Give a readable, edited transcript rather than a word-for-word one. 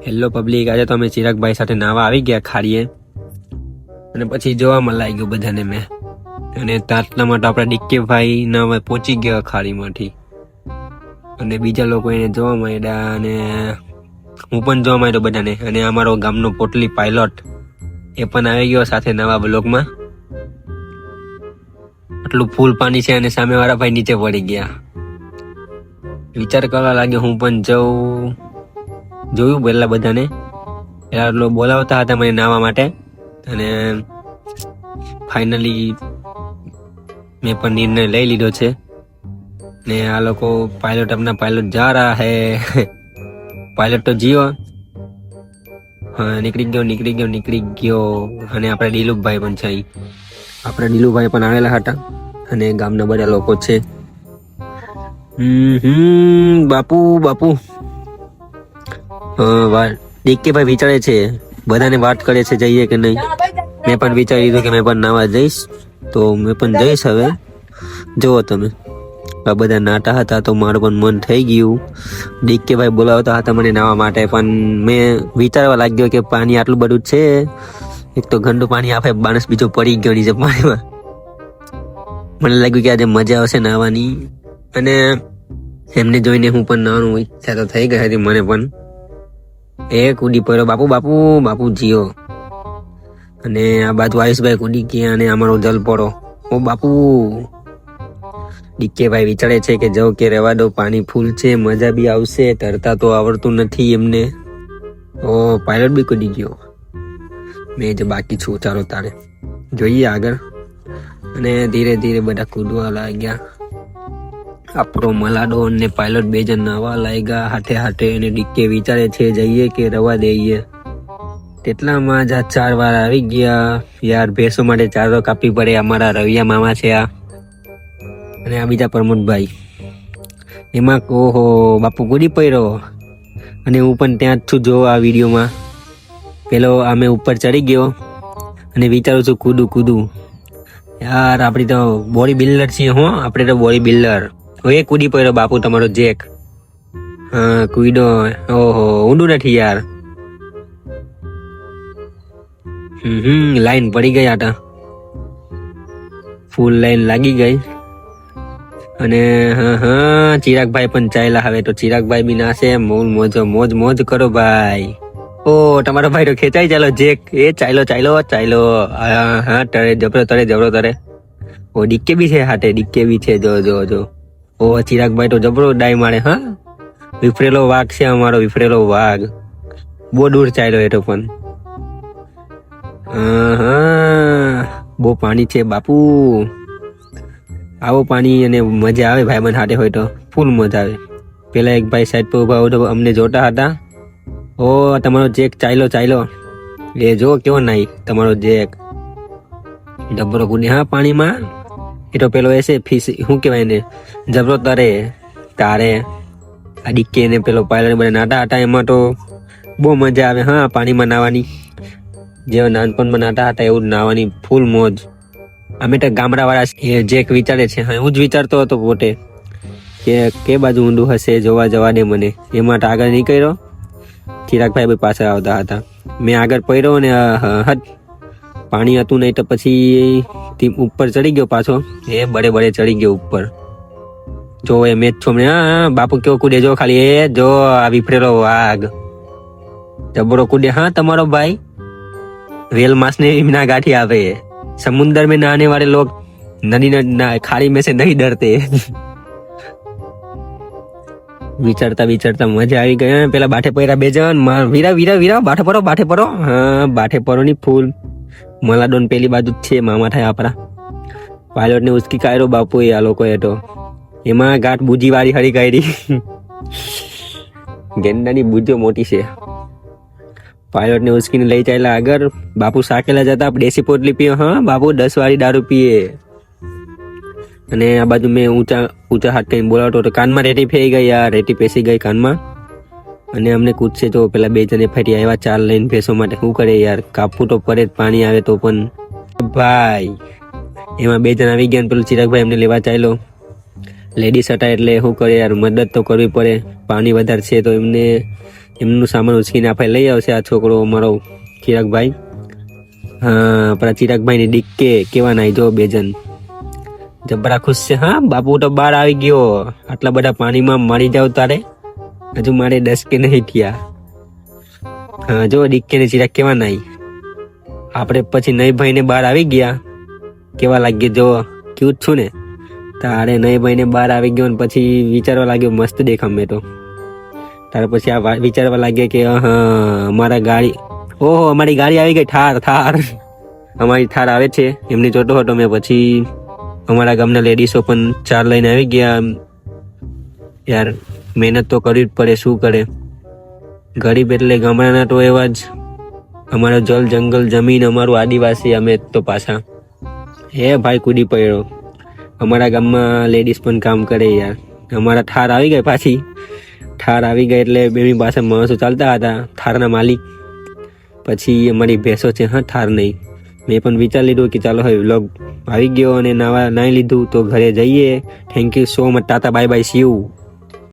Hello public, આજે તો અમે ચિરાગભાઈ સાથે નાવા આવી ગયા ખાડીએ અને પછી જોવામાં લાગ્યું બધાને મેં અને તાટલા માટે આપણા ડીકેભાઈ નાવા પહોંચી ગયા ખાડીમાંથી અને બીજા લોકો એને જોવા માંડ્યા અને હું પણ જોવા માંડ્યો બધાને. અને અમારો ગામનો પોટલી પાયલોટ એ પણ આવી ગયો સાથે નવા બ્લોગમાં. આટલું ફૂલ પાણી છે અને સામેવાળા ભાઈ નીચે પડી ગયા. વિચાર કરવા લાગ્યો હું પણ જોયું પહેલા બધાને એટલો બોલાવતા હતા મને નાવા માટે અને ફાઇનલી મેં પણ નિર્ણય લઈ લીધો છે ને આ લોકો પાયલોટ अपना पायलट जा रहा है પાયલોટ તો જીઓ. હા, નીકળી ગયો અને આપણે દિલુભાઈ પણ છે. આપણે દિલુભાઈ પણ આવેલા હતા અને ગામના બધા લોકો છે. બાપુ ડીકેભાઈ વિચારે છે, બધાને વાત કરે છે જઈએ કે નહીં. મેં પણ વિચારી લીધું કે મેં પણ નાવા જઈશ, તો મેં પણ જઈશ. હવે જુઓ તમે, આ બધા નાટા હતા તો મારું પણ મન થઈ ગયું. ડીકેભાઈ બોલાવતા હતા મને નાવા માટે, પણ મેં વિચારવા લાગ્યો કે પાણી આટલું બધું છે, એક તો ગંદુ પાણી આપે, માણસ બીજો પડી ગયો નીચે પાણીમાં. મને લાગ્યું કે આજે મજા આવશે નાવાની અને એમને જોઈને હું પણ નાવાનું ઈચ્છા તો થઈ ગઈ હતી મને પણ. એ કૂદી પડ્યો, બાપુ જીઓ. અને આ બાજુ આયુષભાઈ કૂદી ગયા અને અમારો જલ પડો. ઓ બાપુ, ડીકેભાઈ વિચારે છે કે જાઓ કે રહેવા દો, પાણી ફૂલ છે, મજા બી આવશે, તરતા તો આવડતું નથી એમને. ઓ પાયલટ બી કૂદી ગયો, મેં જ બાકી છું. ચાલો તારે જોઈએ આગળ. અને ધીરે ધીરે બધા કૂદવા લાગ્યા. આપણો મલાડો અને પાયલોટ બે જણ નાવા લાગ્યા હાથે અને ડીકે વિચારે છે જઈએ કે રવા દઈએ. તેટલામાં જ 4 વાર આવી ગયા. યાર, ભેંસો માટે ચારો કાપી પડે. અમારા રવિયા મામા છે આ અને આ બીજા પ્રમોદભાઈ. એમાં ઓહો બાપુ કૂદી પડ્યો અને હું પણ ત્યાં જ છું. જો આ વિડીયોમાં પેલો અમે ઉપર ચડી ગયો અને વિચારું છું કૂદું. યાર, આપણી તો બોડી બિલ્ડર છીએ. આપણે તો બોડી બિલ્ડર. એ કૂદી પડ્યો બાપુ તમારો જેક. હા, કૂદો. ઓહો, ઊંડું નથી યાર. લાઈન પડી ગઈ આટા, ફૂલ લાઈન લાગી ગઈ. અને હા ચિરાગભાઈ પણ ચાલ્યા. હવે તો ચિરાગભાઈ બી નાશે. મોજ કરો ભાઈ. ઓ તમારો ભાઈ તો ખેંચાઈ ચાલો જેક. એ ચાલો. હા તરે જબરો તરે. ઓ ડીકે બી છે હાથે, જો. ઓ ચિરાગભાઈ તો જબરો ડાઈ મારે. હા, વિફરેલો વાઘ છે અમારો, વિફરેલો વાઘ. બહુ દૂર ચાલ્યો એ તો પણ. બહુ પાણી છે બાપુ. આવો પાણી અને મજા આવે ભાઈબંધ હાથે હોય તો ફૂલ મજા આવે. પેલા એક ભાઈ સાઈડ પર ઉભા અમને જોતા હતા. ઓ તમારો જેક ચાલ્યો. એ જો કેવો નાઈ તમારો જેક. જબરો કૂદી હા પાણીમાં. એ તો પેલો એસે ફીસ શું કહેવાય ને, જબરો તારે આ ડીકે ને પેલો પાયલટ બધા નાટા હતા. એમાં તો બહુ મજા આવે. હા, પાણીમાં નાવાની જેવા નાનપણમાં નાટા હતા એવું નાવાની ફૂલ મોજ. અમે તો ગામડાવાળા. જેક વિચારે છે, હા હું જ વિચારતો હતો પોતે કે બાજુ ઊંડું હશે, જવા દે મને. એમાં તો આગળ નીકળ્યો. ચિરાગભાઈ બી પાછળ આવતા હતા. મેં આગળ પડ્યો ને પાણી હતું નહીં તો પછી ઉપર ચડી ગયો પાછો. એ બડે ચડી ગયો ઉપર. જો એ મેચ છો. હા બાપુ કેવો કૂદે જો ખાલી. એ જો આ વિફરેલો વાઘ જબરો કૂદે. હા તમારો ભાઈ વેલ मांस ने ना गाठी आवे. समुंदर में नहाने वाले लोग नदी खाड़ी में से नहीं डरते. विचरता मजा આવી ગઈ. પેલા બાઠે પડ્યા બે જણ. વીરા બાઠે પડો. હા, બાઠે પડો ની ફૂલ. મલાડોન પેલી બાજુ જ છે, મામા થાય આપણા. પાયલોટ ને ઉસકી કાઢ્યો બાપુ એ આ લોકો. એ તો એમાં ગાંઠ બુજી વાળી હરી કાઢી. ગેંડાની બુજો મોટી છે. પાયલોટ ને ઉસકીને લઈ ચાલ્યા આગળ. બાપુ સાકેલા જતા દેશી પોટલી પીએ. હા બાપુ 10 વાળી દારૂ પીએ. અને આ બાજુ મેં ઊંચા હાથ કઈ બોલાવતો તો કાનમાં રેતી ફેરી ગઈ. યાર, રેતી પેસી ગઈ કાનમાં અને અમને કૂદશે તો પેલા બે જણે ફરી આવ્યા 4 લઈને ભેંસો માટે. શું કરે યાર, કાપવું તો પડે જ, પાણી આવે તો પણ. ભાઈ એમાં 2 જણ આવી ગયા. પેલું ચિરાગભાઈ એમને લેવા ચાલ્યો. લેડીઝ હતા એટલે શું કરે યાર, મદદ તો કરવી પડે. પાણી વધારે છે તો એમને એમનું સામાન ઉચકીને આપણે લઈ આવશે આ છોકરો અમારો ચિરાગભાઈ. હા, આપણા ચિરાગભાઈની ડીકે કેવા નાઈ જો બે જણ જબરા ખુશ છે. હા બાપુ તો બહાર આવી ગયો. આટલા બધા પાણીમાં મરી જાવ તારે, હજુ મારે 10 કે નહીં થયા. હા જો ડીકે ને ચિરાગ કેવા નાઈ. આપણે પછી નઈ ભાઈને બહાર આવી ગયા, કેવા લાગ્યું જો ક્યુટ છું ને. તારે નઈ ભાઈને બહાર આવી ગયો ને પછી વિચારવા લાગ્યો મસ્ત દેખામ મેં તો. તારે પછી આ વિચારવા લાગ્યા કે હા અમારા ગાડી, ઓહો અમારી ગાડી આવી ગઈ, થાર. અમારી થાર આવે છે એમની જોતો હતો મેં. પછી અમારા ગામના લેડીઝો પણ 4 લઈને આવી ગયા. યાર મહેનત તો કરવી જ પડે, શું કરે. ગરીબ એટલે ગામડાના તો એવા જ. અમારો જલ જંગલ જમીન, અમારું આદિવાસી અમે તો પાછા. હે ભાઈ કૂદી પડ્યો. અમારા ગામમાં લેડીઝ પણ કામ કરે યાર. અમારા થાર આવી ગઈ પાછી. થાર આવી ગઈ એટલે બેની પાસે માણસો ચાલતા હતા, થારના માલિક. પછી અમારી ભેંસો છે, હા થાર નહીં. મેં પણ વિચાર લીધું કે ચાલો હવે વ્લોગ આવી ગયો અને નાહી લીધું તો ઘરે જઈએ. Thank you so much, Tata bye bye, C you.